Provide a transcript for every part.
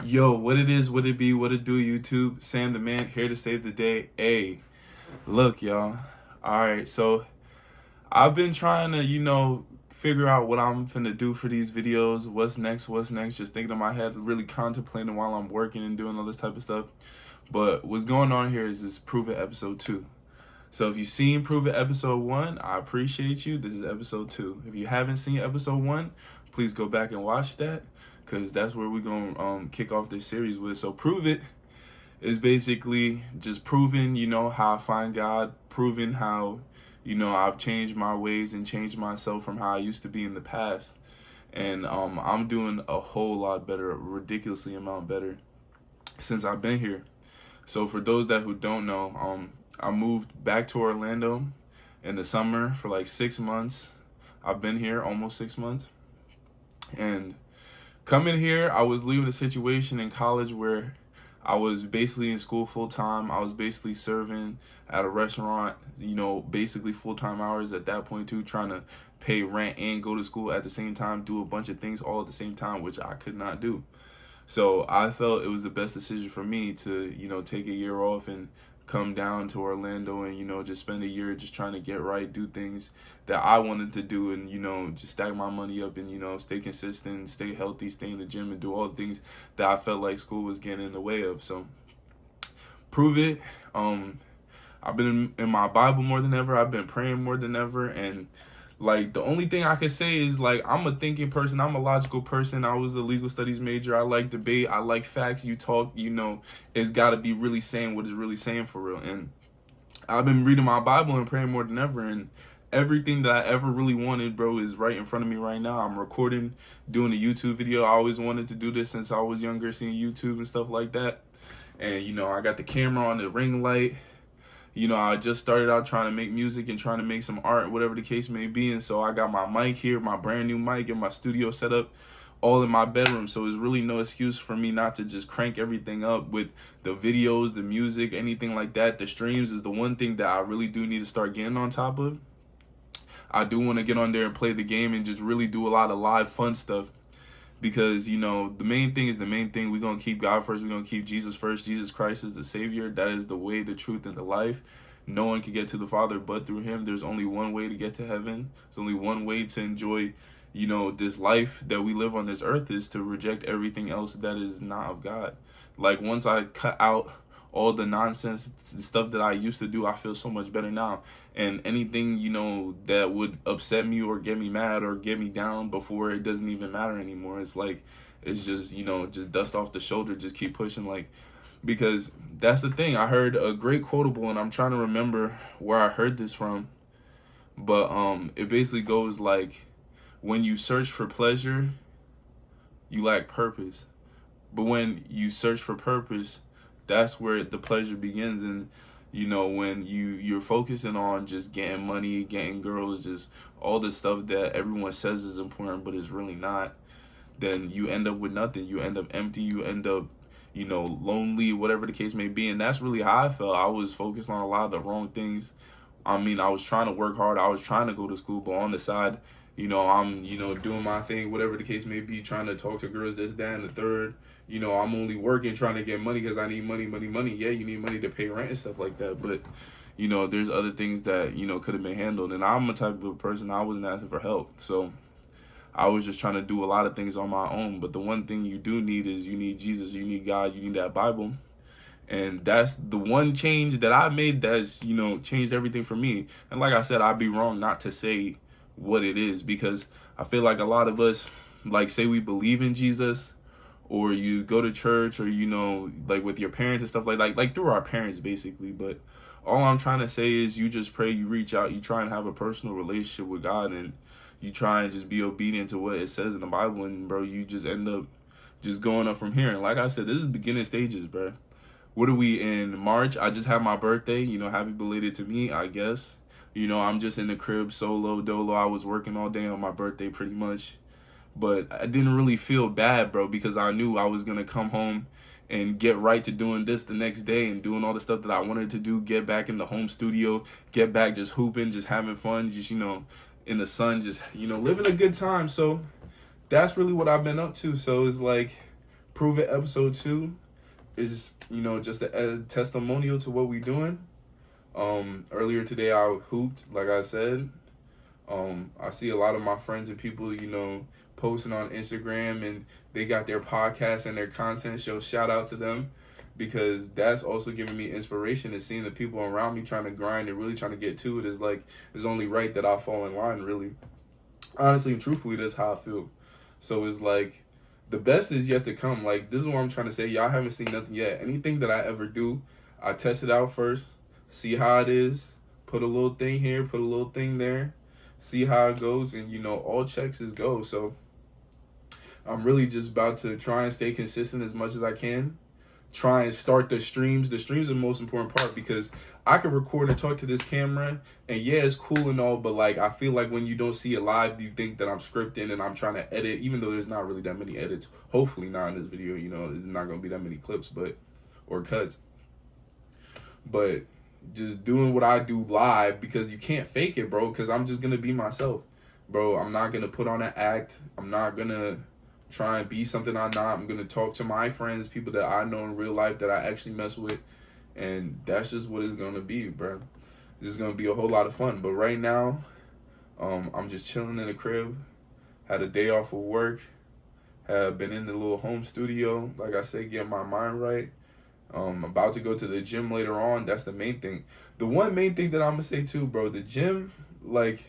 Yo, what it is, what it be, what it do, YouTube? Sam the man here to save the day. Hey, look, y'all. Alright, so I've been trying to, figure out what I'm finna do for these videos. What's next? Just thinking in my head, really contemplating while I'm working and doing all this type of stuff. But what's going on here is this Prove It episode 2. So if you've seen Prove It episode 1, I appreciate you. This is episode 2. If you haven't seen episode 1, please go back and watch that, because that's where we're going to kick off this series with. So Prove It is basically just proving, how I find God, proving how, I've changed my ways and changed myself from how I used to be in the past. And I'm doing a whole lot better, a ridiculously amount better since I've been here. So for those who don't know, I moved back to Orlando in the summer for like 6 months. I've been here almost 6 months. And coming here, I was leaving a situation in college where I was basically in school full time. I was basically serving at a restaurant, basically full-time hours at that point too, trying to pay rent and go to school at the same time, do a bunch of things all at the same time, which I could not do. So I felt it was the best decision for me to, take a year off and come down to Orlando and, just spend a year just trying to get right, do things that I wanted to do, and, just stack my money up and, stay consistent, stay healthy, stay in the gym, and do all the things that I felt like school was getting in the way of. So Prove It. I've been in my Bible more than ever. I've been praying more than ever. And like, the only thing I can say is, like, I'm a thinking person. I'm a logical person. I was a legal studies major. I like debate. I like facts. You talk, it's got to be really saying what it's really saying for real. And I've been reading my Bible and praying more than ever. And everything that I ever really wanted, bro, is right in front of me right now. I'm recording, doing a YouTube video. I always wanted to do this since I was younger, seeing YouTube and stuff like that. And, I got the camera on, the ring light. I just started out trying to make music and trying to make some art, whatever the case may be. And so I got my mic here, my brand new mic, and my studio set up all in my bedroom. So there's really no excuse for me not to just crank everything up with the videos, the music, anything like that. The streams is the one thing that I really do need to start getting on top of. I do want to get on there and play the game and just really do a lot of live fun stuff. Because, the main thing is the main thing. We're going to keep God first. We're going to keep Jesus first. Jesus Christ is the Savior. That is the way, the truth, and the life. No one can get to the Father but through him. There's only one way to get to heaven. There's only one way to enjoy, this life that we live on this earth, is to reject everything else that is not of God. Like, once I cut out all the nonsense stuff that I used to do, I feel so much better now. And anything, that would upset me or get me mad or get me down before, it doesn't even matter anymore. It's like, it's just, just dust off the shoulder, just keep pushing. Like, because that's the thing. I heard a great quotable, and I'm trying to remember where I heard this from. But it basically goes like, when you search for pleasure, you lack purpose. But when you search for purpose, that's where the pleasure begins. And when you're focusing on just getting money, getting girls, just all the stuff that everyone says is important but is really not, then you end up with nothing. You end up empty. You end up lonely, whatever the case may be. And that's really how I felt. I was focused on a lot of the wrong things. I mean, I was trying to work hard. I was trying to go to school, but on the side, I'm, doing my thing, whatever the case may be, trying to talk to girls, this, that, and the third. I'm only working, trying to get money because I need money. Yeah, you need money to pay rent and stuff like that. But, there's other things that, could have been handled. And I'm a type of person, I wasn't asking for help. So I was just trying to do a lot of things on my own. But the one thing you do need is, you need Jesus, you need God, you need that Bible. And that's the one change that I made that's, changed everything for me. And like I said, I'd be wrong not to say what it is, because I feel like a lot of us, like, say we believe in Jesus, or you go to church, or, like with your parents and stuff like through our parents, basically. But all I'm trying to say is, you just pray, you reach out, you try and have a personal relationship with God, and you try and just be obedient to what it says in the Bible. And bro, you just end up just going up from here. And like I said, this is beginning stages, bro. What are we in March? I just had my birthday, happy belated to me, I guess. I'm just in the crib, solo, dolo. I was working all day on my birthday pretty much. But I didn't really feel bad, bro, because I knew I was going to come home and get right to doing this the next day and doing all the stuff that I wanted to do, get back in the home studio, get back just hooping, just having fun, just, in the sun, just, living a good time. So that's really what I've been up to. So it's like, Prove It episode 2 is, just a testimonial to what we doing. Earlier today I hooped, like I said. I see a lot of my friends and people, posting on Instagram, and they got their podcasts and their content. So shout out to them, because that's also giving me inspiration, and seeing the people around me trying to grind and really trying to get to it is like, it's only right that I fall in line, really. Honestly and truthfully, that's how I feel. So it's like, the best is yet to come. Like, this is what I'm trying to say. Y'all haven't seen nothing yet. Anything that I ever do, I test it out first, see how it is, put a little thing here, put a little thing there, see how it goes, and all checks is go. So I'm really just about to try and stay consistent as much as I can. Try and start the streams. The streams are the most important part, because I can record and talk to this camera, and yeah, it's cool and all, but like, I feel like when you don't see it live, you think that I'm scripting and I'm trying to edit, even though there's not really that many edits. Hopefully not in this video, there's not going to be that many clips, or cuts. But just doing what I do live, because you can't fake it, bro, because I'm just going to be myself. Bro, I'm not going to put on an act. I'm not going to try and be something I'm not. I'm going to talk to my friends, people that I know in real life that I actually mess with. And that's just what it's going to be, bro. This is going to be a whole lot of fun. But right now, I'm just chilling in the crib. Had a day off of work. Have been in the little home studio. Like I said, getting my mind right. About to go to the gym later on. That's the main thing. The one main thing that I'm going to say too, bro, the gym, like,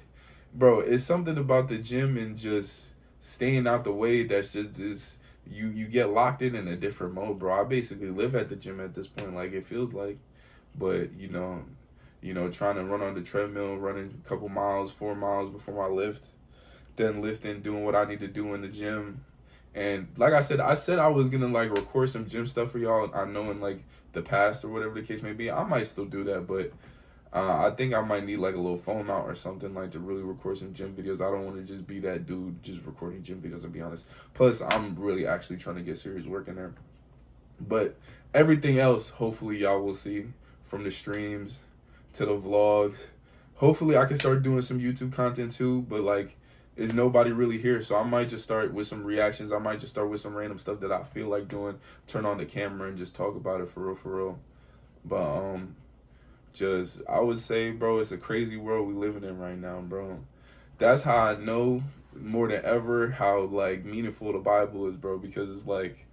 bro, it's something about the gym and just staying out the way that's just this, you get locked in a different mode, bro. I basically live at the gym at this point, like, it feels like. But trying to run on the treadmill, running a couple miles, 4 miles before my lift, then lifting, doing what I need to do in the gym. And like I said I was gonna like record some gym stuff for y'all. I know in like the past or whatever the case may be, I might still do that, but I think I might need like a little phone mount or something, like, to really record some gym videos. I don't want to just be that dude just recording gym videos, to be honest. Plus, I'm really actually trying to get serious work in there. But everything else, hopefully y'all will see, from the streams to the vlogs. Hopefully I can start doing some YouTube content too, but like, is nobody really here, so I might just start with some reactions. I might just start with some random stuff that I feel like doing, turn on the camera and just talk about it for real. But I would say, bro, it's a crazy world we living in right now, bro. That's how I know more than ever how like meaningful the Bible is, bro, because it's like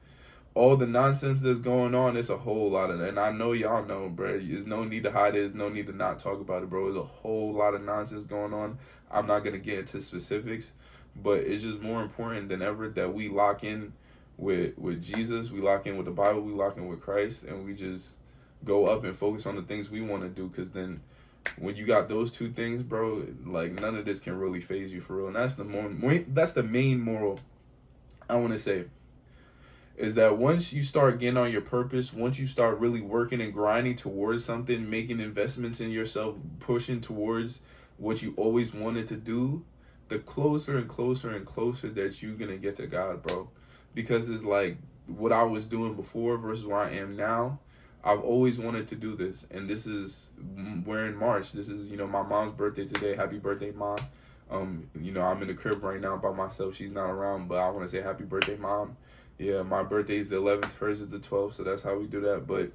all the nonsense that's going on, it's a whole lot of, and I know y'all know, bro, there's no need to hide it, there's no need to not talk about it, bro. There's a whole lot of nonsense going on. I'm not going to get into specifics, but it's just more important than ever that we lock in with Jesus, we lock in with the Bible, we lock in with Christ, and we just go up and focus on the things we want to do, because then when you got those two things, bro, like, none of this can really phase you for real. And that's the main moral I want to say, is that once you start getting on your purpose, once you start really working and grinding towards something, making investments in yourself, pushing towards what you always wanted to do, the closer and closer and closer that you're going to get to God, bro. Because it's like what I was doing before versus where I am now. I've always wanted to do this, and we're in March. This is, my mom's birthday today. Happy birthday, Mom. I'm in the crib right now by myself. She's not around, but I want to say happy birthday, Mom. Yeah, my birthday is the 11th, hers is the 12th, so that's how we do that. But,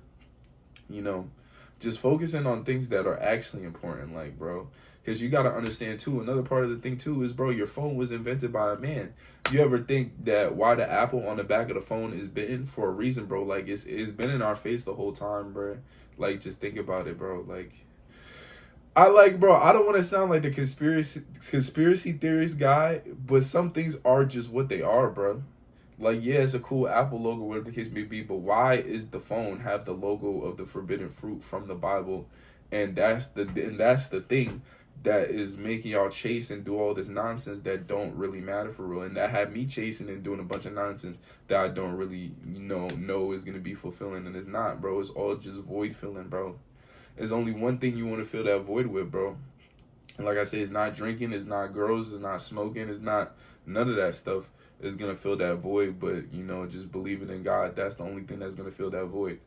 just focusing on things that are actually important, like, bro. Because you got to understand, too, another part of the thing, too, is, bro, your phone was invented by a man. You ever think that why the apple on the back of the phone is bitten? For a reason, bro. Like, it's been in our face the whole time, bro. Like, just think about it, bro. Like, I don't want to sound like the conspiracy theorist guy, but some things are just what they are, bro. Like, yeah, it's a cool Apple logo, whatever the case may be, but why is the phone have the logo of the forbidden fruit from the Bible? And that's the thing that is making y'all chase and do all this nonsense that don't really matter for real. And that had me chasing and doing a bunch of nonsense that I don't really, know is going to be fulfilling. And it's not, bro. It's all just void filling, bro. There's only one thing you want to fill that void with, bro. And like I said, it's not drinking, it's not girls, it's not smoking, it's not none of that stuff is going to fill that void. But, just believing in God, that's the only thing that's going to fill that void.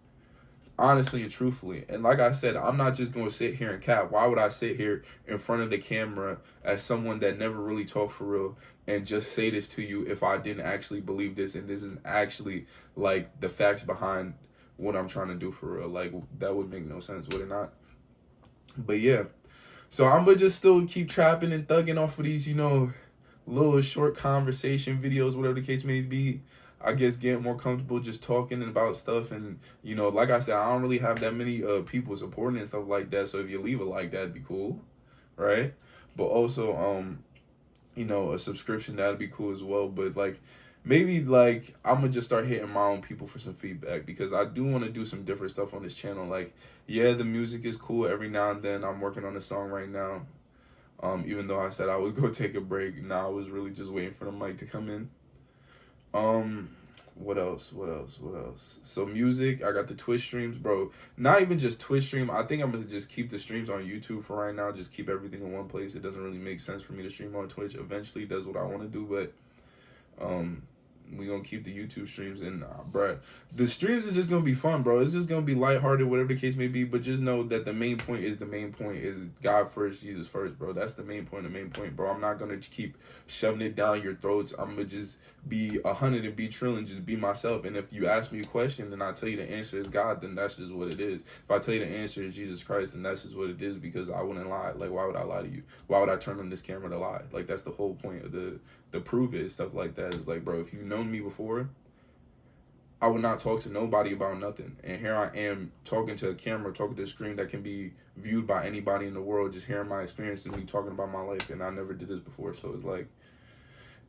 honestly and truthfully. And like I said, I'm not just going to sit here and cap. Why would I sit here in front of the camera as someone that never really talked for real and just say this to you if I didn't actually believe this and this is actually like the facts behind what I'm trying to do for real? Like, that would make no sense, would it not? But yeah, so I'm gonna just still keep trapping and thugging off of these, little short conversation videos, whatever the case may be. I guess getting more comfortable just talking about stuff, and like I said, I don't really have that many people supporting and stuff like that. So if you leave it like that, it'd be cool, right? But also, a subscription, that'd be cool as well. But like, maybe like I'm gonna just start hitting my own people for some feedback, because I do want to do some different stuff on this channel. Like, yeah, the music is cool every now and then. I'm working on a song right now. Even though I said I was gonna take a break, now I was really just waiting for the mic to come in. What else? So music, I got the Twitch streams, bro. Not even just Twitch stream. I think I'm gonna just keep the streams on YouTube for right now. Just keep everything in one place. It doesn't really make sense for me to stream on Twitch. Eventually, that's what I want to do, but we gonna keep the YouTube streams, and bruh, the streams is just gonna be fun, bro. It's just gonna be lighthearted, whatever the case may be. But just know that the main point is God first, Jesus first, bro. That's the main point, bro. I'm not gonna keep shoving it down your throats. I'm gonna just be 100 and be trillion, just be myself. And if you ask me a question and I tell you the answer is God, then that's just what it is. If I tell you the answer is Jesus Christ, then that's just what it is, because I wouldn't lie. Like, why would I lie to you? Why would I turn on this camera to lie? Like, that's the whole point of the prove it, stuff like that. Is like, bro, if you've known me before, I would not talk to nobody about nothing. And here I am talking to a camera, talking to a screen that can be viewed by anybody in the world, just hearing my experience and me talking about my life. And I never did this before. So it's like,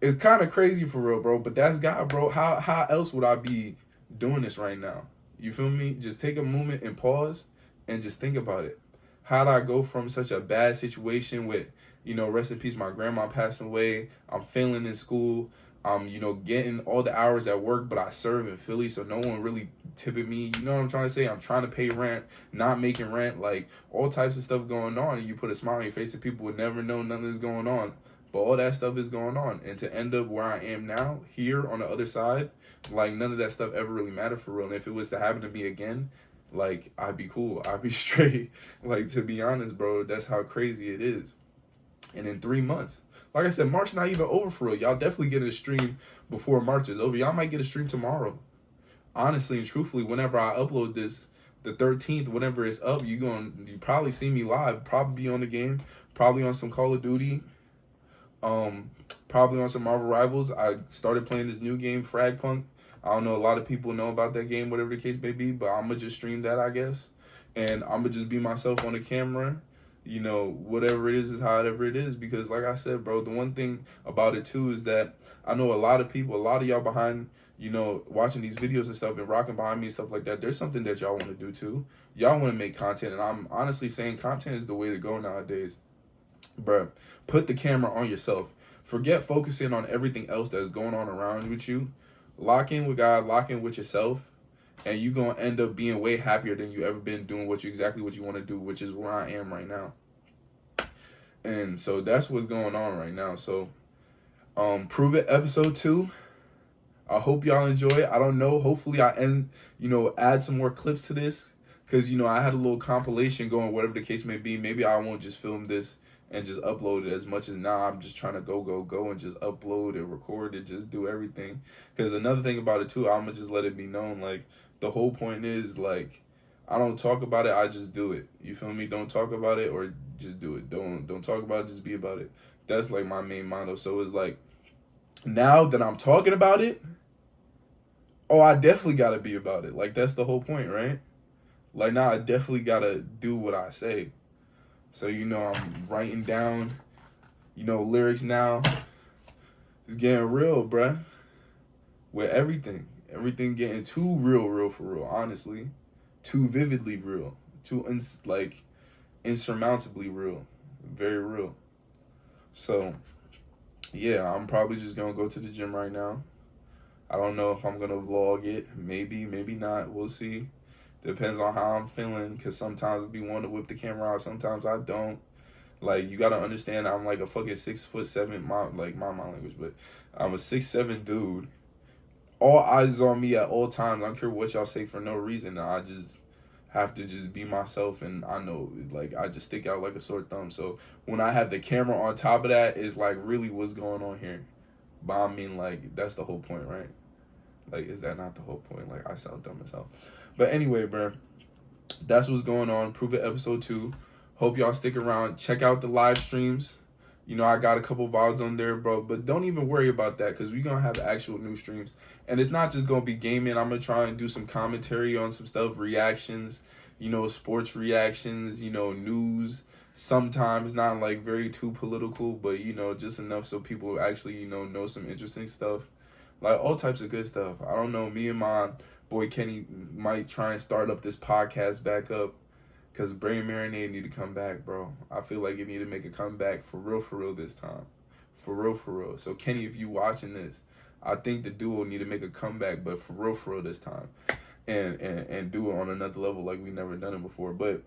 it's kind of crazy for real, bro. But that's God, bro. How else would I be doing this right now? You feel me? Just take a moment and pause and just think about it. How did I go from such a bad situation with, rest in peace, my grandma passing away. I'm failing in school. I'm, getting all the hours at work, but I serve in Philly, so no one really tipping me. You know what I'm trying to say? I'm trying to pay rent, not making rent, like all types of stuff going on. And you put a smile on your face and people would never know nothing's going on. But all that stuff is going on. And to end up where I am now, here on the other side, like none of that stuff ever really mattered for real. And if it was to happen to me again, like, I'd be cool. I'd be straight. Like, to be honest, bro, that's how crazy it is. And in 3 months, like I said, March not even over for real. Y'all definitely get a stream before March is over. Y'all might get a stream tomorrow. Honestly and truthfully, whenever I upload this, the 13th, whenever it's up, you probably see me live. Probably be on the game. Probably on some Call of Duty. Probably on some Marvel Rivals. I started playing this new game, Fragpunk. I don't know, a lot of people know about that game, whatever the case may be, but I'm going to just stream that, I guess. And I'm going to just be myself on the camera. Whatever it is however it is. Because like I said, bro, the one thing about it too is that I know a lot of people, a lot of y'all behind, watching these videos and stuff and rocking behind me and stuff like that. There's something that y'all want to do too. Y'all want to make content. And I'm honestly saying content is the way to go nowadays. Bro, put the camera on yourself. Forget focusing on everything else that's going on around with you. Lock in with God, lock in with yourself, and you're going to end up being way happier than you ever been doing exactly what you want to do, which is where I am right now. And so that's what's going on right now. So, Prove It episode 2. I hope y'all enjoy it. I don't know. Hopefully I add some more clips to this, because, I had a little compilation going, whatever the case may be. Maybe I won't just film this and just upload it as much as now. I'm just trying to go and just upload and record it, just do everything. Because another thing about it too, I'm gonna just let it be known, like, the whole point is, like, I don't talk about it, I just do it. You feel me? Don't talk about it, or just do it. Don't talk about it, just be about it. That's like my main motto. So it's like, now that I'm talking about it, I definitely gotta be about it. Like, that's the whole point, right? Like, now I definitely gotta do what I say. So, I'm writing down, lyrics now. It's getting real, bruh. With everything. Everything getting too real for real, honestly. Too vividly real. Too, insurmountably real. Very real. So, yeah, I'm probably just going to go to the gym right now. I don't know if I'm going to vlog it. Maybe not. We'll see. Depends on how I'm feeling, because sometimes I be wanting to whip the camera out, sometimes I don't. Like, you gotta understand, I'm like a fucking 6'7", my language, but I'm a 6'7" dude. All eyes on me at all times. I don't care what y'all say for no reason. I just have to just be myself, and I know like I just stick out like a sore thumb. So when I have the camera on top of that, it's like really what's going on here. But I mean, like, that's the whole point, right? Like, is that not the whole point? Like, I sound dumb as hell. But anyway, bro, that's what's going on. Prove It episode 2. Hope y'all stick around. Check out the live streams. You know, I got a couple VODs on there, bro. But don't even worry about that, because we're going to have actual new streams. And it's not just going to be gaming. I'm going to try and do some commentary on some stuff, reactions, you know, sports reactions, you know, news. Sometimes not like very too political, but, you know, just enough so people actually, you know some interesting stuff. Like all types of good stuff. I don't know. Me and my boy Kenny might try and start up this podcast back up, because Brain Marinade need to come back, bro. I feel like it need to make a comeback for real this time. For real. So Kenny, if you watching this, I think the duo need to make a comeback, but for real this time. And do it on another level like we never done it before. But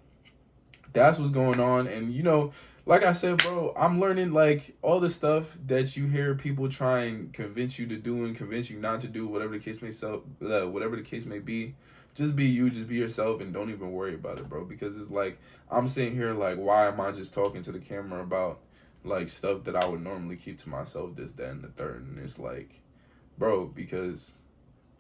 that's what's going on. And you know, like I said, bro, I'm learning like all the stuff that you hear people try and convince you to do and convince you not to do, whatever the case may be. Just be you, just be yourself, and don't even worry about it, bro. Because it's like, I'm sitting here like, why am I just talking to the camera about like stuff that I would normally keep to myself, this, that, and the third? And it's like, bro, because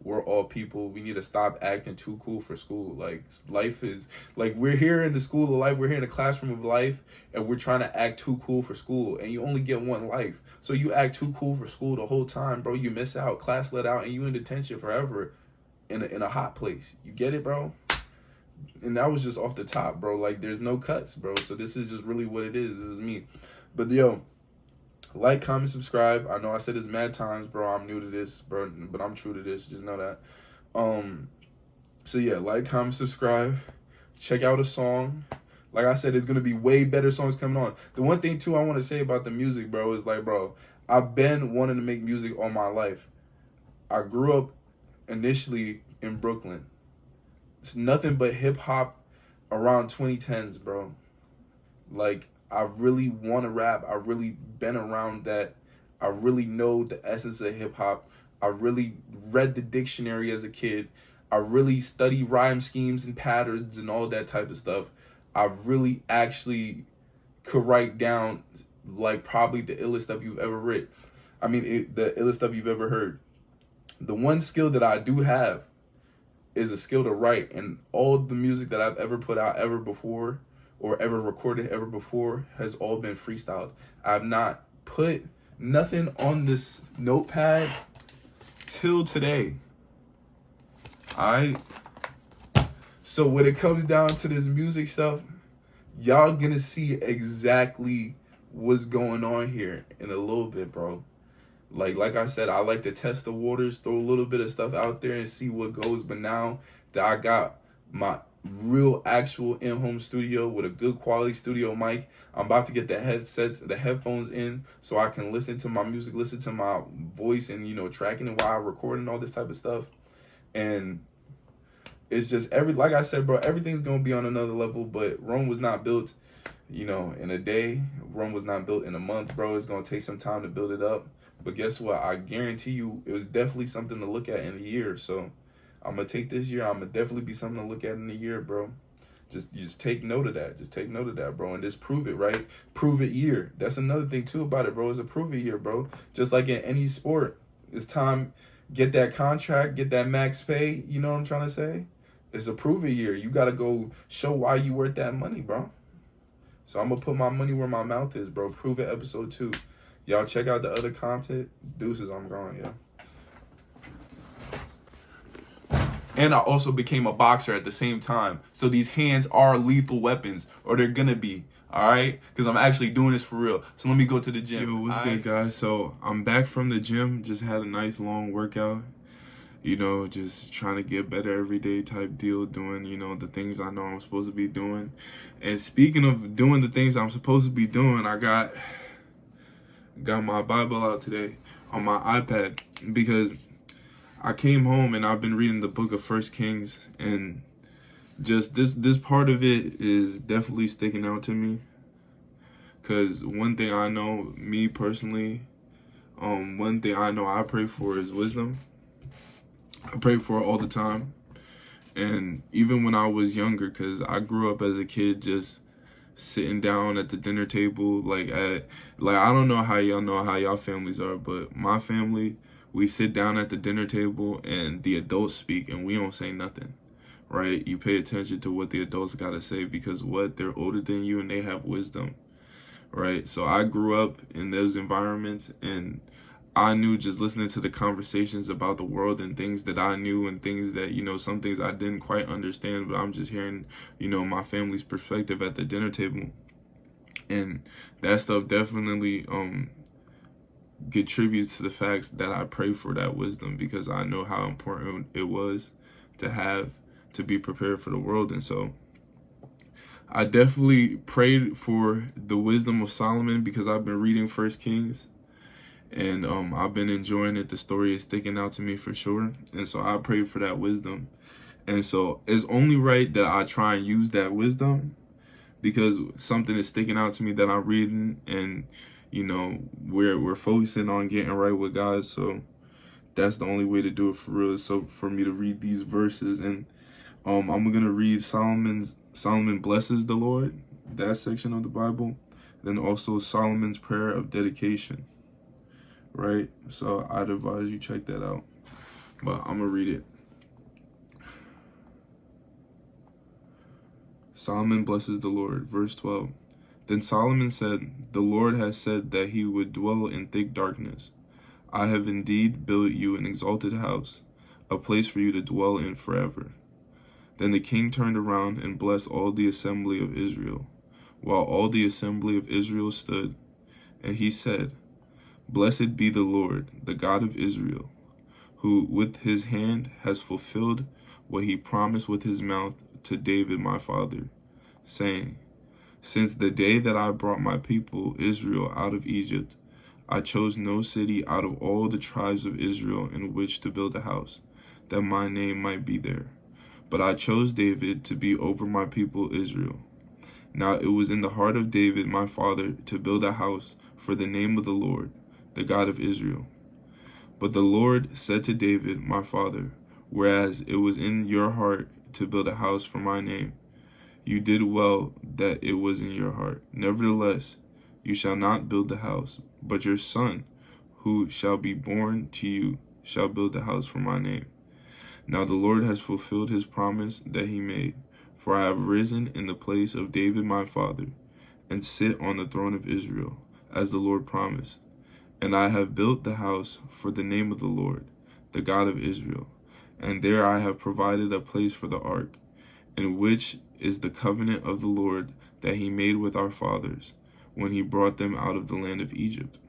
we're all people. We need to stop acting too cool for school. Like, life is, like, we're here in the school of life. We're here in the classroom of life, and we're trying to act too cool for school. And you only get one life. So you act too cool for school the whole time, bro. You miss out, class let out, and you in detention forever in a hot place. You get it, bro? And that was just off the top, bro. Like, there's no cuts, bro. So this is just really what it is. This is me. But, yo, like, comment, subscribe. I know I said this mad times, bro. I'm new to this, bro, but I'm true to this. Just know that. So yeah, like, comment, subscribe. Check out a song. Like I said, there's gonna be way better songs coming on. The one thing too I want to say about the music, bro, is like, bro, I've been wanting to make music all my life. I grew up initially in Brooklyn. It's nothing but hip hop around 2010s, bro. Like, I really want to rap. I really been around that. I really know the essence of hip hop. I really read the dictionary as a kid. I really study rhyme schemes and patterns and all that type of stuff. I really actually could write down like probably the illest stuff you've ever read. I mean, the illest stuff you've ever heard. The one skill that I do have is a skill to write, and all the music that I've ever put out ever before or ever recorded ever before has all been freestyled. I've not put nothing on this notepad till today. Alright? So when it comes down to this music stuff, y'all gonna see exactly what's going on here in a little bit, bro. Like I said, I like to test the waters, throw a little bit of stuff out there and see what goes. But now that I got my real actual in-home studio with a good quality studio mic, I'm about to get the headphones in so I can listen to my music, listen to my voice, and, you know, tracking it while I record and all this type of stuff. And it's just like I said, bro, everything's gonna be on another level. But Rome was not built, you know, in a day. Rome was not built in a month, bro. It's gonna take some time to build it up. But guess what? I guarantee you it was definitely something to look at in a year. So I'm going to take this year. I'm going to definitely be something to look at in a year, bro. Just take note of that. Just take note of that, bro. And just prove it, right? Prove it year. That's another thing, too, about it, bro. It's a prove it year, bro. Just like in any sport. It's time, get that contract, get that max pay. You know what I'm trying to say? It's a prove it year. You got to go show why you worth that money, bro. So I'm going to put my money where my mouth is, bro. Prove it episode 2. Y'all check out the other content. Deuces, I'm gone, yeah. And I also became a boxer at the same time. So these hands are lethal weapons, or they're gonna be, all right? Because I'm actually doing this for real. So let me go to the gym. Yo, what's good, guys? So I'm back from the gym. Just had a nice long workout. You know, just trying to get better every day type deal, doing, you know, the things I know I'm supposed to be doing. And speaking of doing the things I'm supposed to be doing, I got my Bible out today on my iPad because I came home and I've been reading the book of First Kings, and just this part of it is definitely sticking out to me. Because one thing I know, me personally, one thing I know I pray for is wisdom. I pray for it all the time. And even when I was younger, because I grew up as a kid just sitting down at the dinner table, I don't know how y'all families are, but my family, we sit down at the dinner table and the adults speak and we don't say nothing, right? You pay attention to what the adults got to say because they're older than you and they have wisdom, right? So I grew up in those environments, and I knew just listening to the conversations about the world and things that I knew and things that, some things I didn't quite understand, but I'm just hearing, my family's perspective at the dinner table. And that stuff definitely contributes to the facts that I pray for that wisdom, because I know how important it was to be prepared for the world. And so I definitely prayed for the wisdom of Solomon because I've been reading First Kings. And I've been enjoying it. The story is sticking out to me for sure. And so I pray for that wisdom. And so it's only right that I try and use that wisdom because something is sticking out to me that I'm reading, and we're focusing on getting right with God. So that's the only way to do it for real. So for me to read these verses, and I'm gonna read Solomon blesses the Lord, that section of the Bible, then also Solomon's prayer of dedication. Right? So I'd advise you check that out. But I'm going to read it. Solomon blesses the Lord. Verse 12. Then Solomon said, "The Lord has said that he would dwell in thick darkness. I have indeed built you an exalted house, a place for you to dwell in forever." Then the king turned around and blessed all the assembly of Israel, while all the assembly of Israel stood. And he said, "Blessed be the Lord, the God of Israel, who with his hand has fulfilled what he promised with his mouth to David my father, saying, Since the day that I brought my people Israel out of Egypt, I chose no city out of all the tribes of Israel in which to build a house, that my name might be there. But I chose David to be over my people Israel. Now it was in the heart of David my father to build a house for the name of the Lord, the God of Israel. But the Lord said to David, my father, whereas it was in your heart to build a house for my name, you did well that it was in your heart. Nevertheless, you shall not build the house, but your son, who shall be born to you, shall build the house for my name. Now the Lord has fulfilled his promise that he made, for I have risen in the place of David my father, and sit on the throne of Israel, as the Lord promised. And I have built the house for the name of the Lord, the God of Israel. And there I have provided a place for the ark, in which is the covenant of the Lord that he made with our fathers, when he brought them out of the land of Egypt.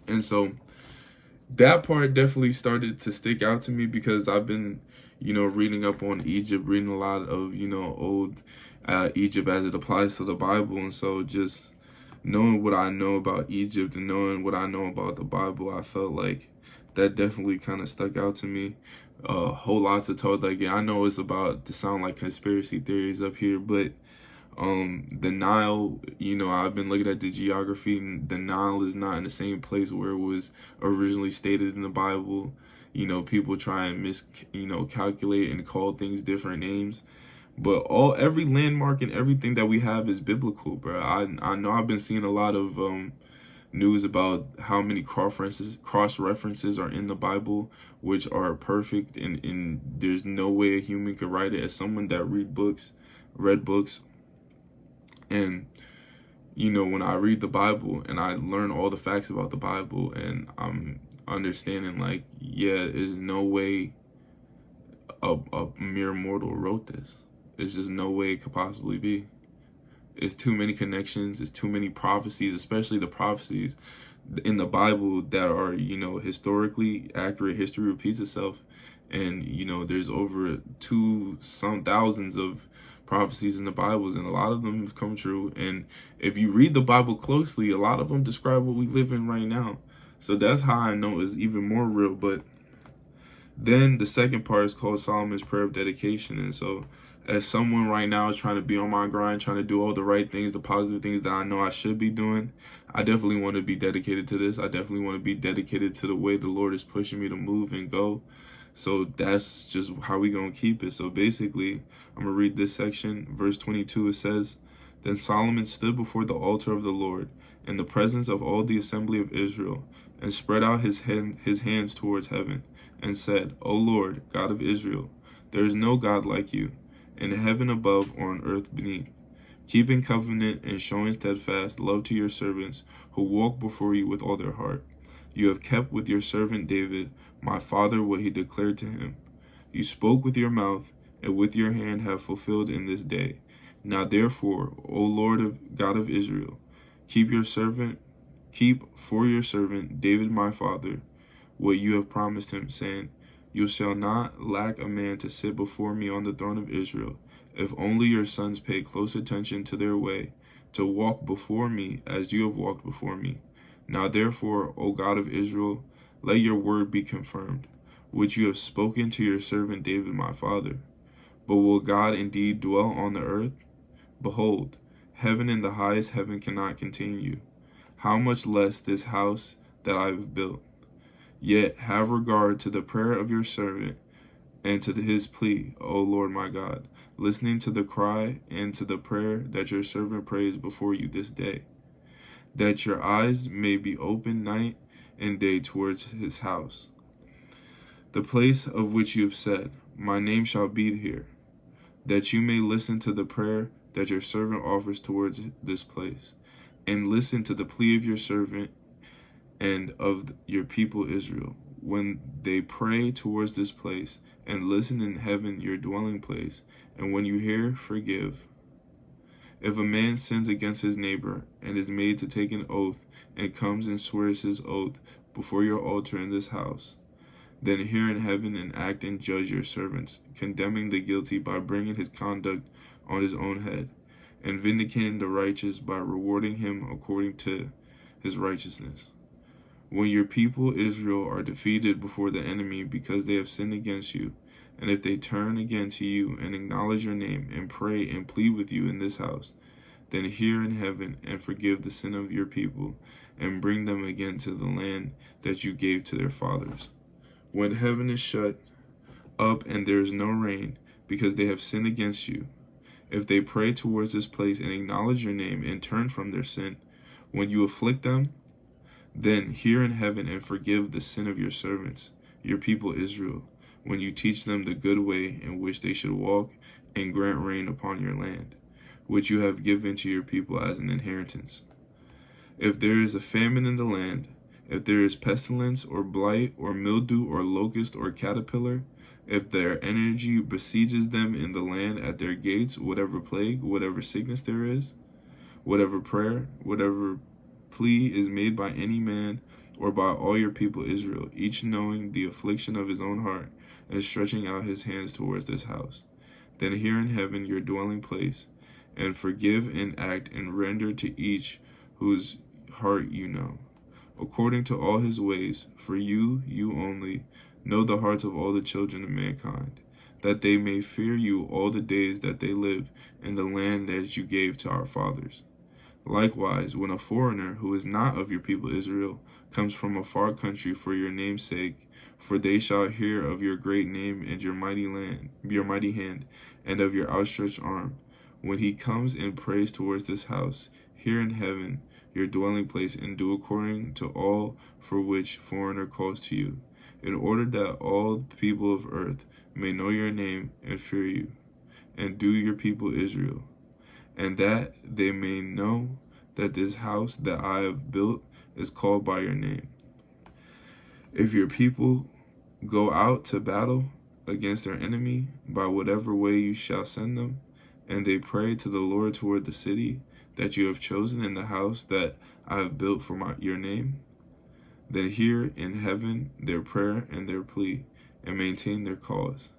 And so that part definitely started to stick out to me because I've been, reading up on Egypt, reading a lot of, old Egypt as it applies to the Bible. And so just knowing what I know about Egypt and knowing what I know about the Bible, I felt like that definitely kind of stuck out to me. A whole lot to talk. I know it's about to sound like conspiracy theories up here, but the Nile, I've been looking at the geography, and the Nile is not in the same place where it was originally stated in the Bible. People try and calculate and call things different names. But every landmark and everything that we have is biblical, bro. I know I've been seeing a lot of news about how many cross references are in the Bible, which are perfect, and there's no way a human could write it. As someone that read books, and when I read the Bible and I learn all the facts about the Bible, and I'm understanding there's no way a mere mortal wrote this. There's just no way it could possibly be. It's too many connections. It's too many prophecies, especially the prophecies in the Bible that are, historically accurate. History repeats itself. And, there's over some thousands of prophecies in the Bibles, and a lot of them have come true. And if you read the Bible closely, a lot of them describe what we live in right now. So that's how I know it's even more real. But then the second part is called Solomon's prayer of dedication. And so as someone right now is trying to be on my grind, trying to do all the right things, the positive things that I know I should be doing, I definitely want to be dedicated to this. I definitely want to be dedicated to the way the Lord is pushing me to move and go. So that's just how we gonna keep it. So basically, I'm gonna read this section, verse 22. It says, "Then Solomon stood before the altar of the Lord in the presence of all the assembly of Israel, and spread out his hands towards heaven, and said, O Lord, God of Israel, there is no God like you, in heaven above or on earth beneath, keeping covenant and showing steadfast love to your servants who walk before you with all their heart. You have kept with your servant David, my father, what he declared to him. You spoke with your mouth, and with your hand have fulfilled in this day. Now therefore, O Lord of God of Israel, keep for your servant David my father what you have promised him, saying, You shall not lack a man to sit before me on the throne of Israel, if only your sons pay close attention to their way, to walk before me as you have walked before me. Now therefore, O God of Israel, let your word be confirmed, which you have spoken to your servant David my father. But will God indeed dwell on the earth? Behold, heaven and the highest heaven cannot contain you. How much less this house that I have built? Yet have regard to the prayer of your servant and to his plea, O Lord my God, listening to the cry and to the prayer that your servant prays before you this day, that your eyes may be open night and day towards his house, the place of which you have said, My name shall be here, that you may listen to the prayer that your servant offers towards this place, and listen to the plea of your servant and of your people Israel, when they pray towards this place, and listen in heaven your dwelling place, and when you hear, forgive. If a man sins against his neighbor, and is made to take an oath, and comes and swears his oath before your altar in this house, then hear in heaven and act and judge your servants, condemning the guilty by bringing his conduct on his own head, and vindicating the righteous by rewarding him according to his righteousness. When your people Israel are defeated before the enemy because they have sinned against you, and if they turn again to you and acknowledge your name and pray and plead with you in this house, then hear in heaven and forgive the sin of your people, and bring them again to the land that you gave to their fathers. When heaven is shut up and there is no rain, because they have sinned against you, if they pray towards this place and acknowledge your name and turn from their sin, when you afflict them, then hear in heaven and forgive the sin of your servants, your people Israel, when you teach them the good way in which they should walk, and grant rain upon your land, which you have given to your people as an inheritance. If there is a famine in the land, if there is pestilence or blight or mildew or locust or caterpillar, if their energy besieges them in the land at their gates, whatever plague, whatever sickness there is, whatever prayer, whatever plea is made by any man or by all your people Israel, each knowing the affliction of his own heart and stretching out his hands towards this house, then hear in heaven your dwelling place, and forgive and act and render to each whose heart you know, according to all his ways, for you only, know the hearts of all the children of mankind, that they may fear you all the days that they live in the land that you gave to our fathers. Likewise, when a foreigner who is not of your people Israel comes from a far country for your name's sake, for they shall hear of your great name and your mighty hand, and of your outstretched arm, when he comes and prays towards this house, hear in heaven your dwelling place, and do according to all for which foreigner calls to you, in order that all the people of earth may know your name and fear you, and do your people Israel, and that they may know that this house that I have built is called by your name. If your people go out to battle against their enemy by whatever way you shall send them, and they pray to the Lord toward the city that you have chosen in the house that I have built for your name, then hear in heaven their prayer and their plea, and maintain their cause.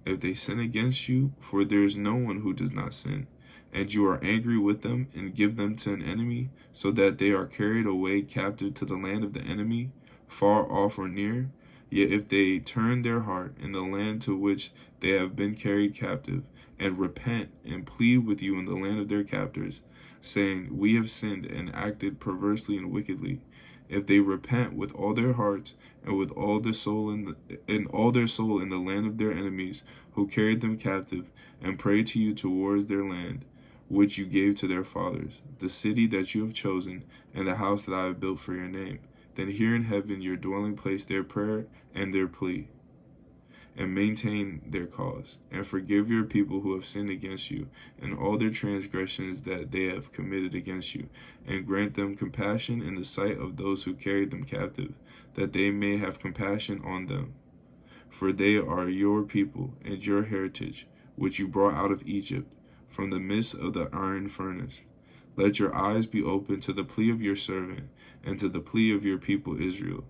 If they sin against you, for there is no one who does not sin, and you are angry with them and give them to an enemy, so that they are carried away captive to the land of the enemy, far off or near, yet if they turn their heart in the land to which they have been carried captive, and repent and plead with you in the land of their captors, saying, We have sinned and acted perversely and wickedly, if they repent with all their hearts and with all their soul in the land of their enemies, who carried them captive, and pray to you towards their land, which you gave to their fathers, the city that you have chosen, and the house that I have built for your name. Then hear in heaven, your dwelling place, their prayer and their plea, and maintain their cause, and forgive your people who have sinned against you, and all their transgressions that they have committed against you, and grant them compassion in the sight of those who carried them captive, that they may have compassion on them. For they are your people and your heritage, which you brought out of Egypt, from the midst of the iron furnace. Let your eyes be open to the plea of your servant, and to the plea of your people Israel,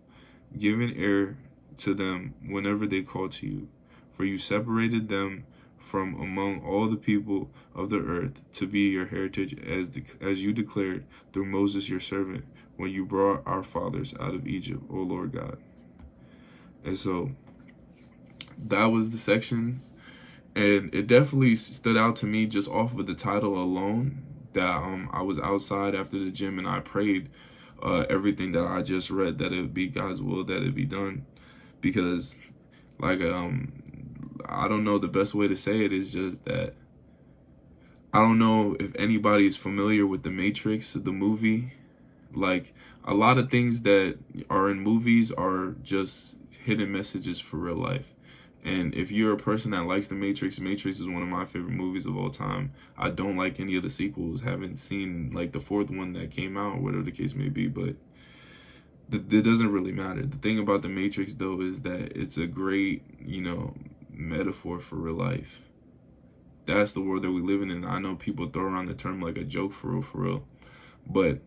giving ear to them whenever they call to you. For you separated them from among all the people of the earth to be your heritage, as you declared through Moses your servant, when you brought our fathers out of Egypt, O Lord God. And so that was the section, and it definitely stood out to me just off of the title alone, that I was outside after the gym and I prayed everything that I just read, that it would be God's will, that it be done. Because like I don't know, the best way to say it is just that I don't know if anybody's familiar with The Matrix, the movie. Like, a lot of things that are in movies are just hidden messages for real life. And if you're a person that likes The Matrix, Matrix is one of my favorite movies of all time. I don't like any of the sequels. Haven't seen like the fourth one that came out, whatever the case may be, but it doesn't really matter. The thing about The Matrix, though, is that it's a great, metaphor for real life. That's the world that we live in, and I know people throw around the term like a joke, for real. But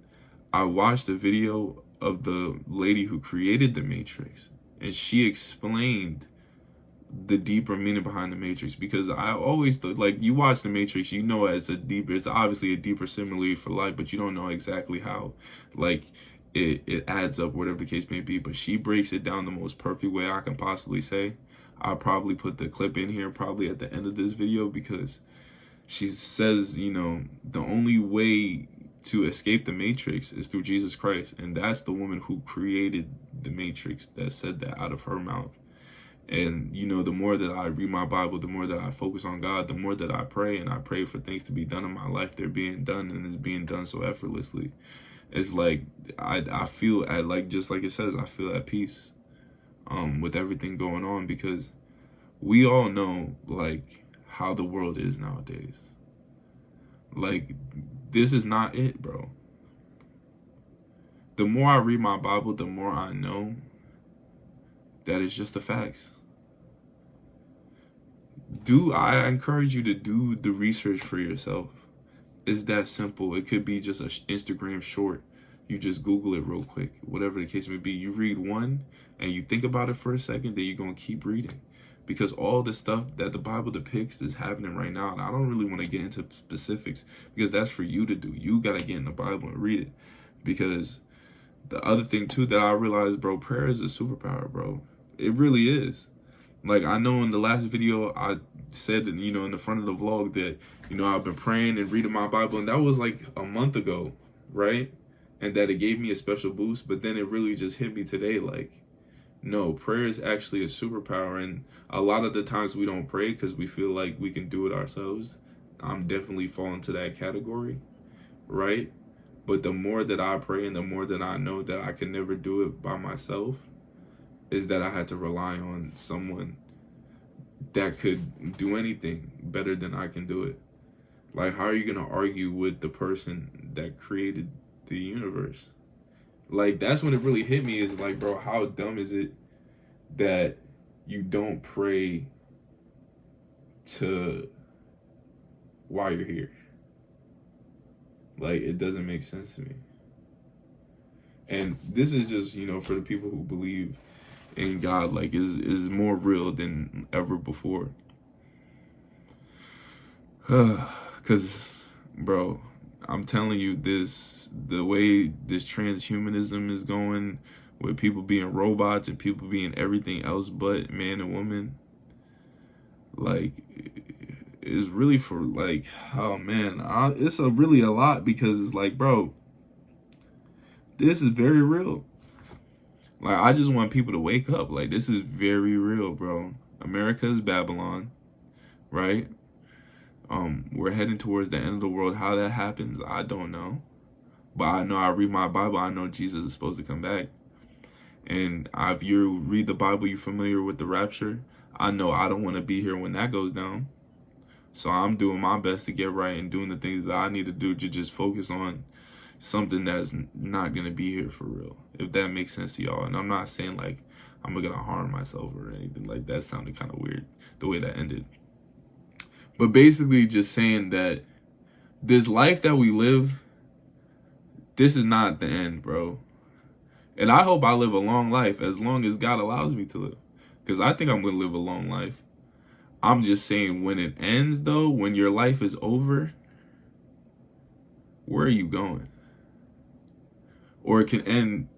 I watched a video of the lady who created The Matrix, and she explained the deeper meaning behind The Matrix, because I always thought, like, you watch The Matrix, you know it's obviously a deeper simile for life, but you don't know exactly how, like, it adds up, whatever the case may be. But she breaks it down the most perfect way I can possibly say. I'll probably put the clip in here probably at the end of this video, because she says, the only way to escape the Matrix is through Jesus Christ. And that's the woman who created the Matrix that said that out of her mouth. And, the more that I read my Bible, the more that I focus on God, the more that I pray, and I pray for things to be done in my life, they're being done, and it's being done so effortlessly. It's like, I feel at, like, just like it says, I feel at peace with everything going on, because we all know, like, how the world is nowadays. Like, this is not it, bro. The more I read my Bible, the more I know that it's just the facts. I encourage you to do the research for yourself. It's that simple. It could be just an Instagram short. You just Google it real quick, whatever the case may be. You read one and you think about it for a second, then you're going to keep reading. Because all the stuff that the Bible depicts is happening right now. And I don't really want to get into specifics, because that's for you to do. You got to get in the Bible and read it. Because the other thing, too, that I realized, bro, prayer is a superpower, bro. It really is. Like, I know in the last video, I said, in the front of the vlog that, I've been praying and reading my Bible. And that was like a month ago, right? And that it gave me a special boost. But then it really just hit me today, like, no, prayer is actually a superpower. And a lot of the times we don't pray because we feel like we can do it ourselves. I'm definitely falling to that category, right? But the more that I pray and the more that I know that I can never do it by myself, is that I had to rely on someone that could do anything better than I can do it. Like, how are you going to argue with the person that created the universe? Like, that's when it really hit me, is like, bro, how dumb is it that you don't pray to why you're here? Like, it doesn't make sense to me. And this is just, for the people who believe in God, like, is more real than ever before. Because, bro, I'm telling you, the way this transhumanism is going, with people being robots and people being everything else but man and woman, like, is really for, like, oh man, it's really a lot, because it's like, bro, this is very real. Like, I just want people to wake up. Like, this is very real, bro. America is Babylon, right? We're heading towards the end of the world. How that happens, I don't know. But I know, I read my Bible, I know Jesus is supposed to come back. And if you read the Bible, you're familiar with the rapture. I know I don't want to be here when that goes down. So I'm doing my best to get right and doing the things that I need to do to just focus on something that's not going to be here for real, if that makes sense to y'all. And I'm not saying like I'm going to harm myself or anything like that. Sounded kind of weird the way that ended. But basically just saying that this life that we live, this is not the end, bro. And I hope I live a long life as long as God allows me to live, because I think I'm going to live a long life. I'm just saying, when it ends, though, when your life is over, where are you going? Or it can end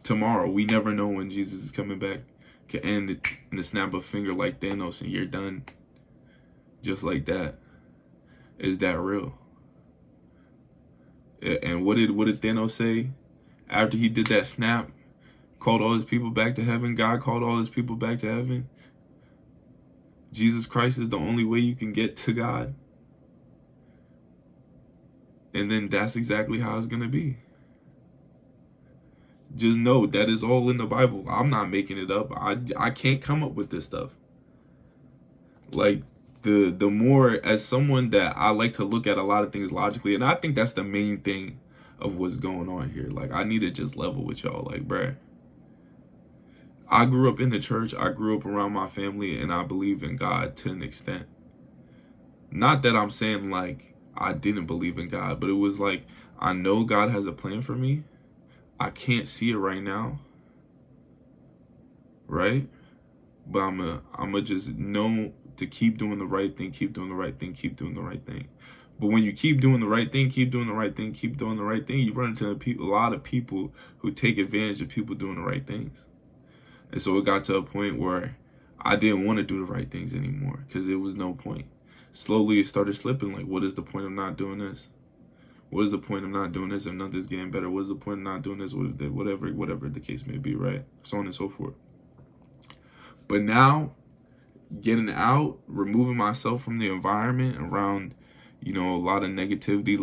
tomorrow. We never know when Jesus is coming back. It can end in the snap of a finger like Thanos and you're done. Just like that. Is that real? And what did Thanos say after he did that snap? Called all his people back to heaven. God called all his people back to heaven. Jesus Christ is the only way you can get to God. And then that's exactly how it's going to be. Just know that is all in the Bible. I'm not making it up. I can't come up with this stuff. Like, the more, as someone that I like to look at a lot of things logically, and I think that's the main thing of what's going on here. Like, I need to just level with y'all. Like, bruh, I grew up in the church. I grew up around my family, and I believe in God to an extent. Not that I'm saying like I didn't believe in God, but it was like, I know God has a plan for me. I can't see it right now, right? But I'm just know to keep doing the right thing, keep doing the right thing, keep doing the right thing. But when you keep doing the right thing, keep doing the right thing, keep doing the right thing, you run into a lot of people who take advantage of people doing the right things. And so it got to a point where I didn't want to do the right things anymore because there was no point. Slowly it started slipping. Like, what is the point of not doing this? What is the point of not doing this if nothing's getting better? What is the point of not doing this? Whatever the case may be, right? So on and so forth. But now, getting out, removing myself from the environment around, a lot of negativity,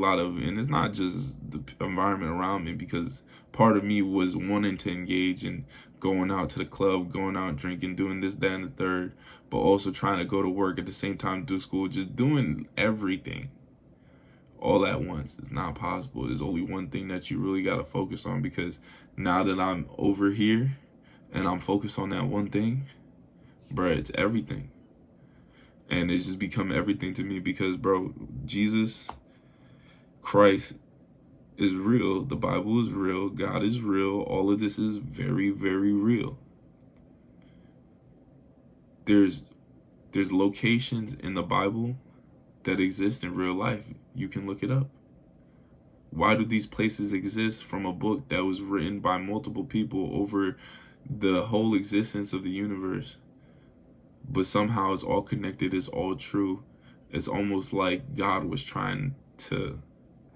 and it's not just the environment around me, because part of me was wanting to engage in going out to the club, going out drinking, doing this, that, and the third, but also trying to go to work at the same time, do school, just doing everything all at once. It's not possible. There's only one thing that you really got to focus on, because now that I'm over here and I'm focused on that one thing, bruh, it's everything. And it's just become everything to me because, bro, Jesus Christ is real. The Bible is real. God is real. All of this is very, very real. There's locations in the Bible that exist in real life. You can look it up. Why do these places exist from a book that was written by multiple people over the whole existence of the universe? But somehow it's all connected, it's all true. It's almost like God was trying to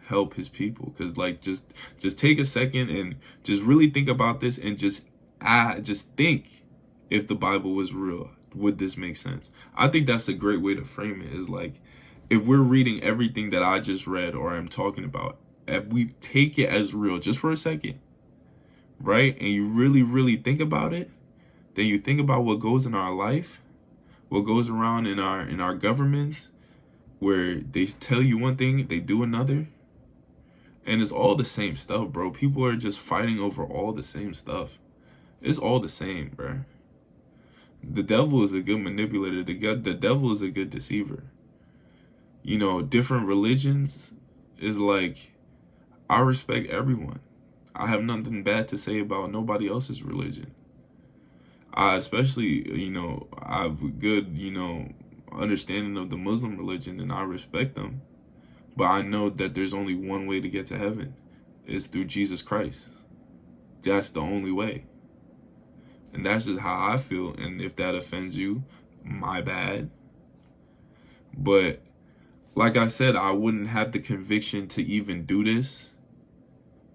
help his people. Because, like, just take a second and just really think about this and just think, if the Bible was real, would this make sense? I think that's a great way to frame it, is like, if we're reading everything that I just read or I'm talking about, if we take it as real just for a second, right? And you really, really think about it, then you think about what goes in our life, what goes around in our governments, where they tell you one thing, they do another. And it's all the same stuff, bro. People are just fighting over all the same stuff. It's all the same, bro. The devil is a good manipulator. The devil is a good deceiver. Different religions is like, I respect everyone. I have nothing bad to say about nobody else's religion. I especially, I have a good, understanding of the Muslim religion, and I respect them. But I know that there's only one way to get to heaven. It's through Jesus Christ. That's the only way. And that's just how I feel. And if that offends you, my bad. But like I said, I wouldn't have the conviction to even do this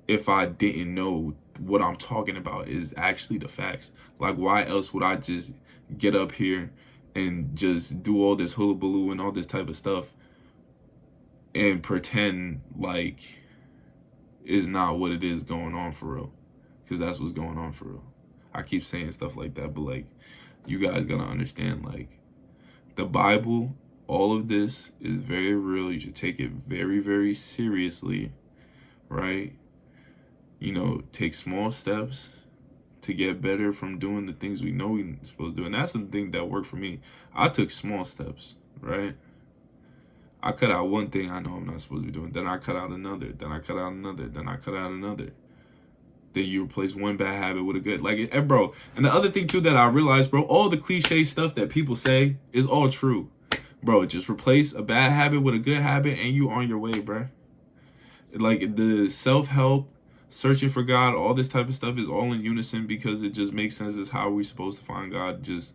if I didn't know what I'm talking about is actually the facts. Like, why else would I just get up here and just do all this hullabaloo and all this type of stuff and pretend like it's not what it is going on for real? Because that's what's going on for real. I keep saying stuff like that, but like, you guys gotta understand, like, the Bible, all of this is very real. You should take it very, very seriously, right? You know, take small steps to get better from doing the things we know we're supposed to do. And that's the thing that worked for me. I took small steps, right? I cut out one thing I know I'm not supposed to be doing. Then I cut out another. Then I cut out another. Then I cut out another. Then you replace one bad habit with a good. Like, bro. And the other thing, too, that I realized, bro, all the cliche stuff that people say is all true. Bro, just replace a bad habit with a good habit and you on your way, bro. Like, the self-help, searching for God, all this type of stuff is all in unison because it just makes sense. It's how we're supposed to find God. Just,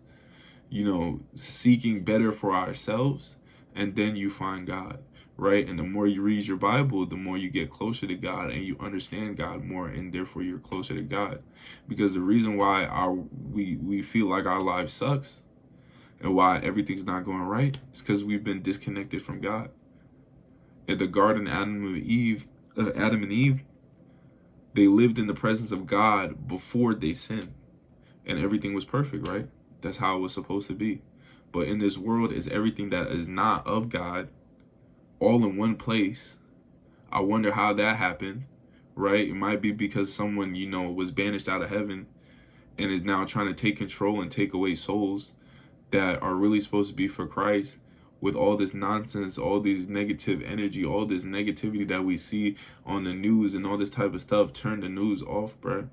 you know, seeking better for ourselves. And then you find God, right? And the more you read your Bible, the more you get closer to God and you understand God more, and therefore you're closer to God. Because the reason why we feel like our life sucks and why everything's not going right is because we've been disconnected from God. In the garden, Adam and Eve, they lived in the presence of God before they sinned, and everything was perfect, right? That's how it was supposed to be. But in this world is everything that is not of God, all in one place. I wonder how that happened, right? It might be because someone, you know, was banished out of heaven and is now trying to take control and take away souls that are really supposed to be for Christ, with all this nonsense, all these negative energy, all this negativity that we see on the news and all this type of stuff. Turn the news off, bro.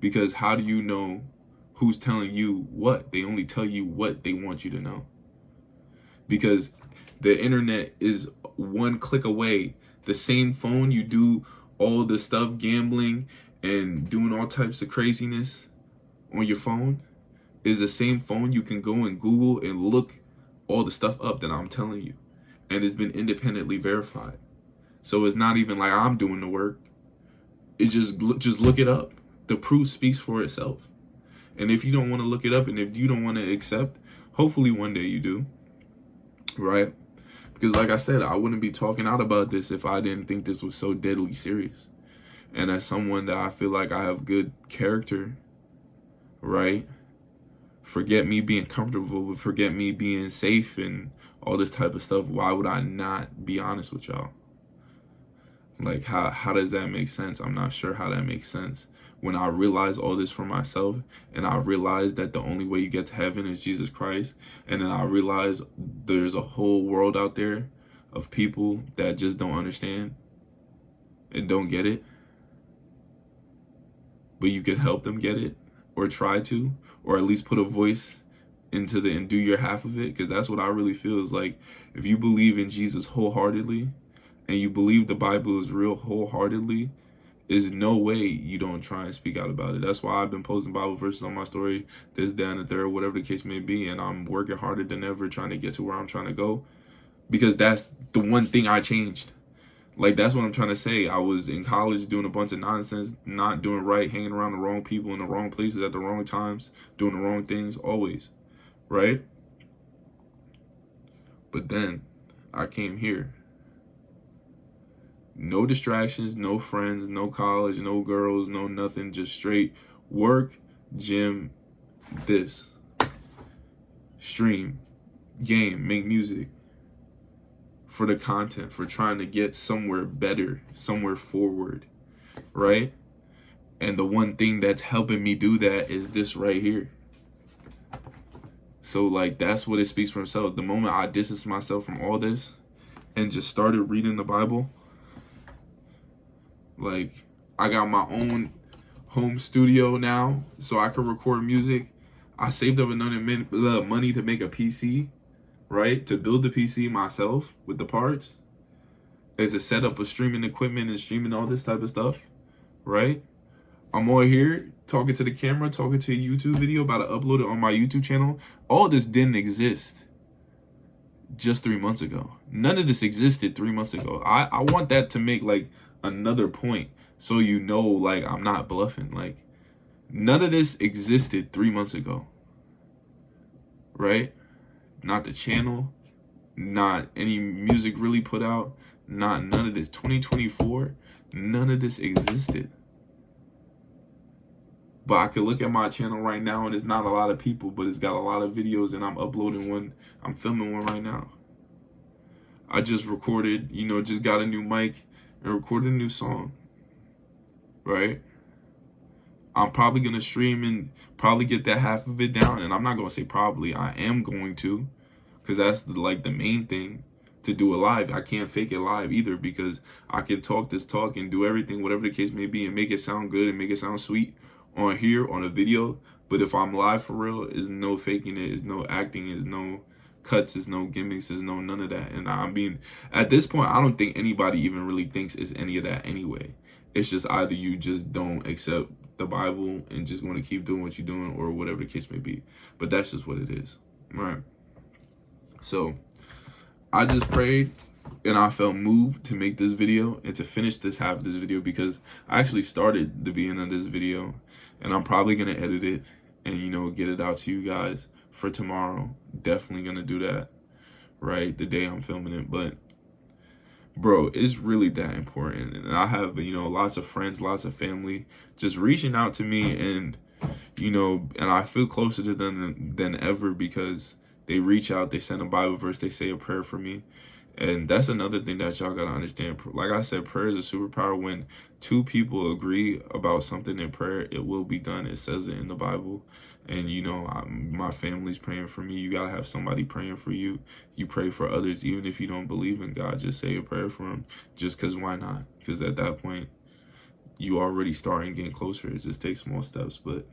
Because how do you know who's telling you what? They only tell you what they want you to know. Because the internet is one click away. The same phone you do all the stuff, gambling and doing all types of craziness on your phone, is the same phone you can go and Google and look all the stuff up that I'm telling you. And it's been independently verified. So it's not even like I'm doing the work. It's just look it up. The proof speaks for itself. And if you don't want to look it up and if you don't want to accept, hopefully one day you do, right? Because like I said, I wouldn't be talking out about this if I didn't think this was so deadly serious. And as someone that I feel like I have good character, right? Forget me being comfortable, but forget me being safe and all this type of stuff. Why would I not be honest with y'all? Like, how does that make sense? I'm not sure how that makes sense. When I realize all this for myself, and I realize that the only way you get to heaven is Jesus Christ, and then I realize there's a whole world out there of people that just don't understand and don't get it, but you can help them get it, or try to, or at least put a voice into and do your half of it. Because that's what I really feel is like, if you believe in Jesus wholeheartedly and you believe the Bible is real wholeheartedly, there's no way you don't try and speak out about it. That's why I've been posting Bible verses on my story, this, that, and the third, whatever the case may be. And I'm working harder than ever trying to get to where I'm trying to go, because that's the one thing I changed. Like, that's what I'm trying to say. I was in college doing a bunch of nonsense, not doing right, hanging around the wrong people in the wrong places at the wrong times, doing the wrong things always, right? But then I came here. No distractions, no friends, no college, no girls, no nothing. Just straight work, gym, this. Stream, game, make music. For the content, for trying to get somewhere better, somewhere forward, right? And the one thing that's helping me do that is this right here. So, like, that's what it speaks for itself. The moment I distance myself from all this and just started reading the Bible, like, I got my own home studio now, so I can record music. I saved up enough money to make a PC, right? To build the PC myself with the parts. As a setup of streaming equipment and streaming all this type of stuff, right? I'm all here talking to the camera, talking to a YouTube video, about to upload it on my YouTube channel. All this didn't exist just 3 months ago. None of this existed 3 months ago. I want that to make like another point so you know, like, I'm not bluffing. Like, none of this existed 3 months ago, right? Not the channel, not any music really put out, not none of this. 2024, none of this existed. But I could look at my channel right now and it's not a lot of people, but it's got a lot of videos, and I'm uploading one. I'm filming one right now. I just recorded, just got a new mic and recorded a new song, right? I'm probably going to stream and probably get that half of it down. And I'm not going to say probably, I am going to, because that's the main thing, to do it live. I can't fake it live either, because I can talk this talk and do everything, whatever the case may be, and make it sound good and make it sound sweet on here, on a video. But if I'm live for real, is no faking it, is no acting, is no cuts, is no gimmicks, is no none of that. And I mean, at this point, I don't think anybody even really thinks it's any of that anyway. It's just either you just don't accept the Bible and just want to keep doing what you're doing, or whatever the case may be. But that's just what it is, right? So I just prayed and I felt moved to make this video and to finish this half of this video, because I actually started the beginning of this video, and I'm probably going to edit it and, get it out to you guys for tomorrow. Definitely going to do that, right? The day I'm filming it. But bro, it's really that important. And I have, lots of friends, lots of family just reaching out to me, and, and I feel closer to them than ever, because they reach out, they send a Bible verse, they say a prayer for me. And that's another thing that y'all gotta understand. Like I said, prayer is a superpower. When two people agree about something in prayer, it will be done. It says it in the Bible. And, my family's praying for me. You gotta have somebody praying for you. You pray for others, even if you don't believe in God. Just say a prayer for them, just because why not? Because at that point, you already starting getting closer. It just takes small steps. But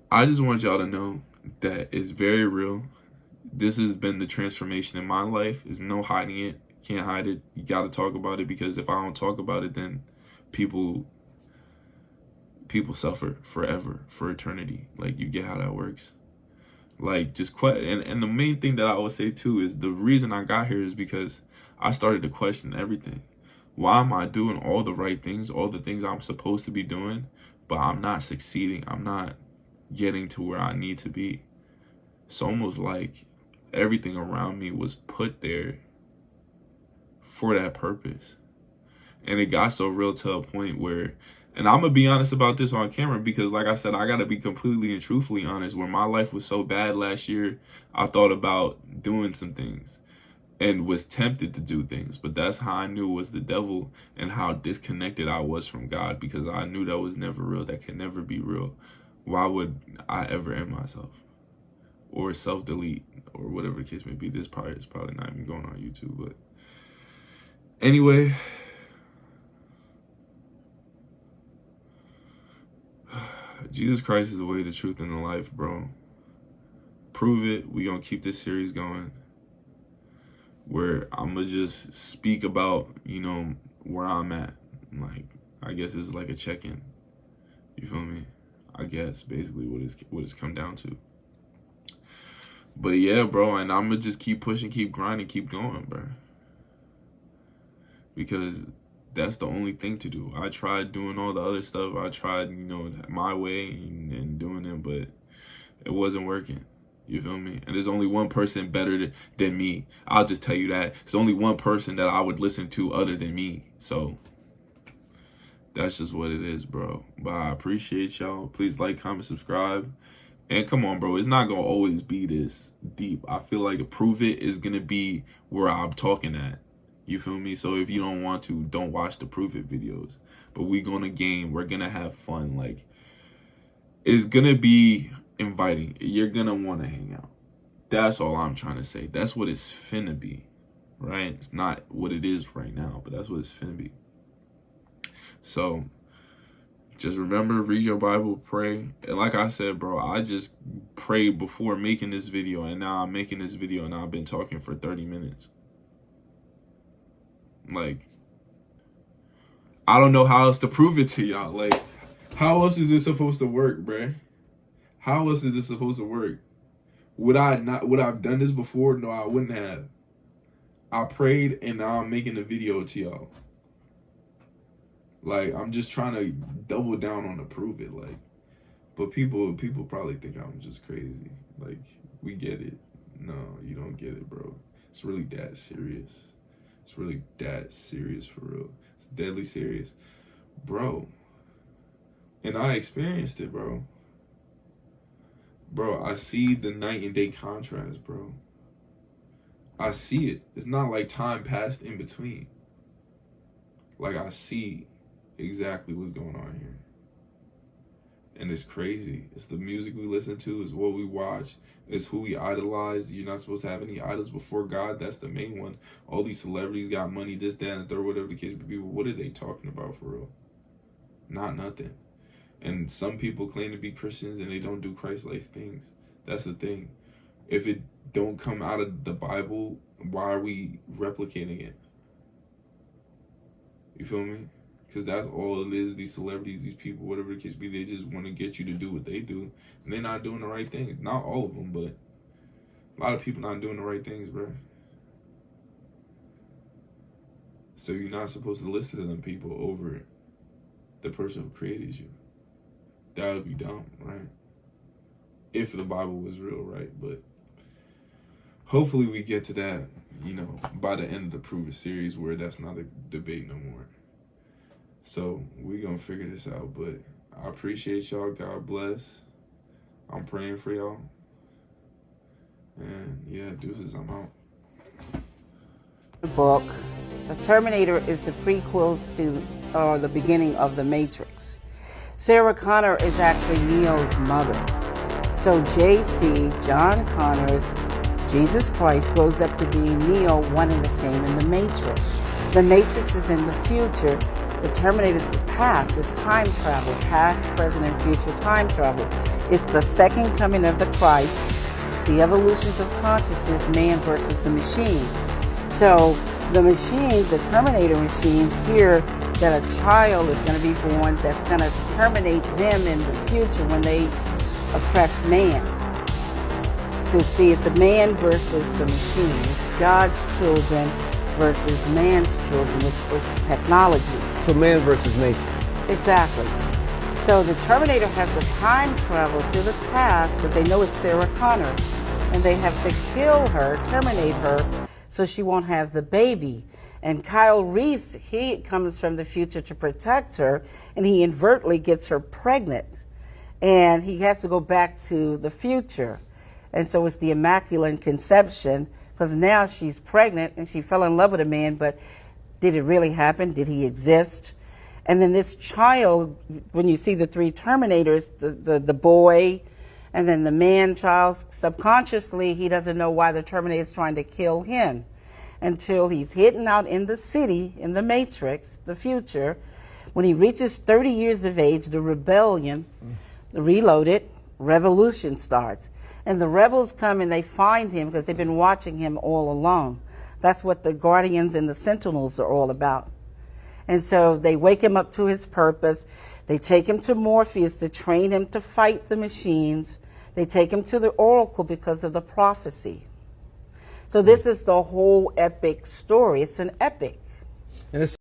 I just want y'all to know that it's very real. This has been the transformation in my life. There's no hiding it. Can't hide it. You got to talk about it, because if I don't talk about it, then people suffer forever, for eternity. Like, you get how that works. Like, just and the main thing that I would say too is the reason I got here is because I started to question everything. Why am I doing all the right things, all the things I'm supposed to be doing, but I'm not succeeding? I'm not getting to where I need to be. It's almost like everything around me was put there for that purpose. And it got so real to a point where, and I'm going to be honest about this on camera, because like I said, I got to be completely and truthfully honest. Where my life was so bad last year, I thought about doing some things and was tempted to do things. But that's how I knew it was the devil, and how disconnected I was from God, because I knew that was never real. That can never be real. Why would I ever end myself? Or self-delete, or whatever the case may be. This part is probably not even going on YouTube. But anyway, Jesus Christ is the way, the truth, and the life, bro. Prove it. We gonna keep this series going, where I'm gonna just speak about, where I'm at. Like, I guess it's like a check-in. You feel me? I guess basically what it's come down to. But yeah, bro, and I'm gonna just keep pushing, keep grinding, keep going, bro. Because that's the only thing to do. I tried doing all the other stuff. I tried, my way and doing it, but it wasn't working. You feel me? And there's only one person better than me. I'll just tell you that. There's only one person that I would listen to other than me. So that's just what it is, bro. But I appreciate y'all. Please like, comment, subscribe. And come on, bro. It's not going to always be this deep. I feel like Prove It is going to be where I'm talking at. You feel me? So if you don't want to, don't watch the Prove It videos. But we're going to game. We're going to have fun. Like, it's going to be inviting. You're going to want to hang out. That's all I'm trying to say. That's what it's finna be, right? It's not what it is right now, but that's what it's finna be. So just remember, read your Bible, pray. And like I said, bro, I just prayed before making this video, and now I'm making this video, and I've been talking for 30 minutes. Like, I don't know how else to prove it to y'all. Like, how else is this supposed to work, bruh? How else is this supposed to work? Would I've done this before? No, I wouldn't have. I prayed, and now I'm making a video to y'all. Like, I'm just trying to double down on to prove it. Like, but people probably think I'm just crazy. Like, we get it. No, you don't get it, bro. It's really that serious. It's really that serious for real. It's deadly serious, bro. And I experienced it, bro. Bro, I see the night and day contrast, bro. I see it. It's not like time passed in between. Like, I see exactly what's going on here. And it's crazy. It's the music we listen to, it's what we watch, it's who we idolize. You're not supposed to have any idols before God. That's the main one. All these celebrities got money, this, that, and the third, whatever the case may be. What are they talking about for real? Not nothing. And some people claim to be Christians and they don't do Christ-like things. That's the thing. If it don't come out of the Bible, why are we replicating it? You feel me? Because that's all it is. These celebrities, these people, whatever the case be, they just want to get you to do what they do. And they're not doing the right things. Not all of them, but a lot of people not doing the right things, bro. So you're not supposed to listen to them people over the person who created you. That would be dumb, right? If the Bible was real, right? But hopefully we get to that, by the end of the Prove It series where that's not a debate no more. So we're going to figure this out. But I appreciate y'all. God bless. I'm praying for y'all. And yeah, deuces, I'm out. The book, The Terminator is the prequels to the beginning of The Matrix. Sarah Connor is actually Neo's mother. So JC, John Connor's Jesus Christ, grows up to be Neo, one and the same in The Matrix. The Matrix is in the future. The Terminator is the past. It's time travel, past, present, and future time travel. It's the second coming of the Christ, the evolutions of consciousness, man versus the machine. So the machines, the Terminator machines, hear that a child is going to be born that's going to terminate them in the future when they oppress man. So see, it's a man versus the machine. It's God's children versus man's children, which is technology. So man versus nature. Exactly. So the Terminator has to time travel to the past, but they know it's Sarah Connor. And they have to kill her, terminate her, so she won't have the baby. And Kyle Reese, he comes from the future to protect her, and he inadvertently gets her pregnant. And he has to go back to the future. And so it's the Immaculate Conception, because now she's pregnant and she fell in love with a man, but did it really happen? Did he exist? And then this child, when you see the three Terminators, the boy, and then the man child, subconsciously, he doesn't know why the Terminator is trying to kill him until he's hidden out in the city, in the Matrix, the future. When he reaches 30 years of age, the rebellion, the Reloaded, revolution starts. And the rebels come and they find him because they've been watching him all along. That's what the Guardians and the Sentinels are all about. And so they wake him up to his purpose. They take him to Morpheus to train him to fight the machines. They take him to the Oracle because of the prophecy. So this is the whole epic story. It's an epic. And it's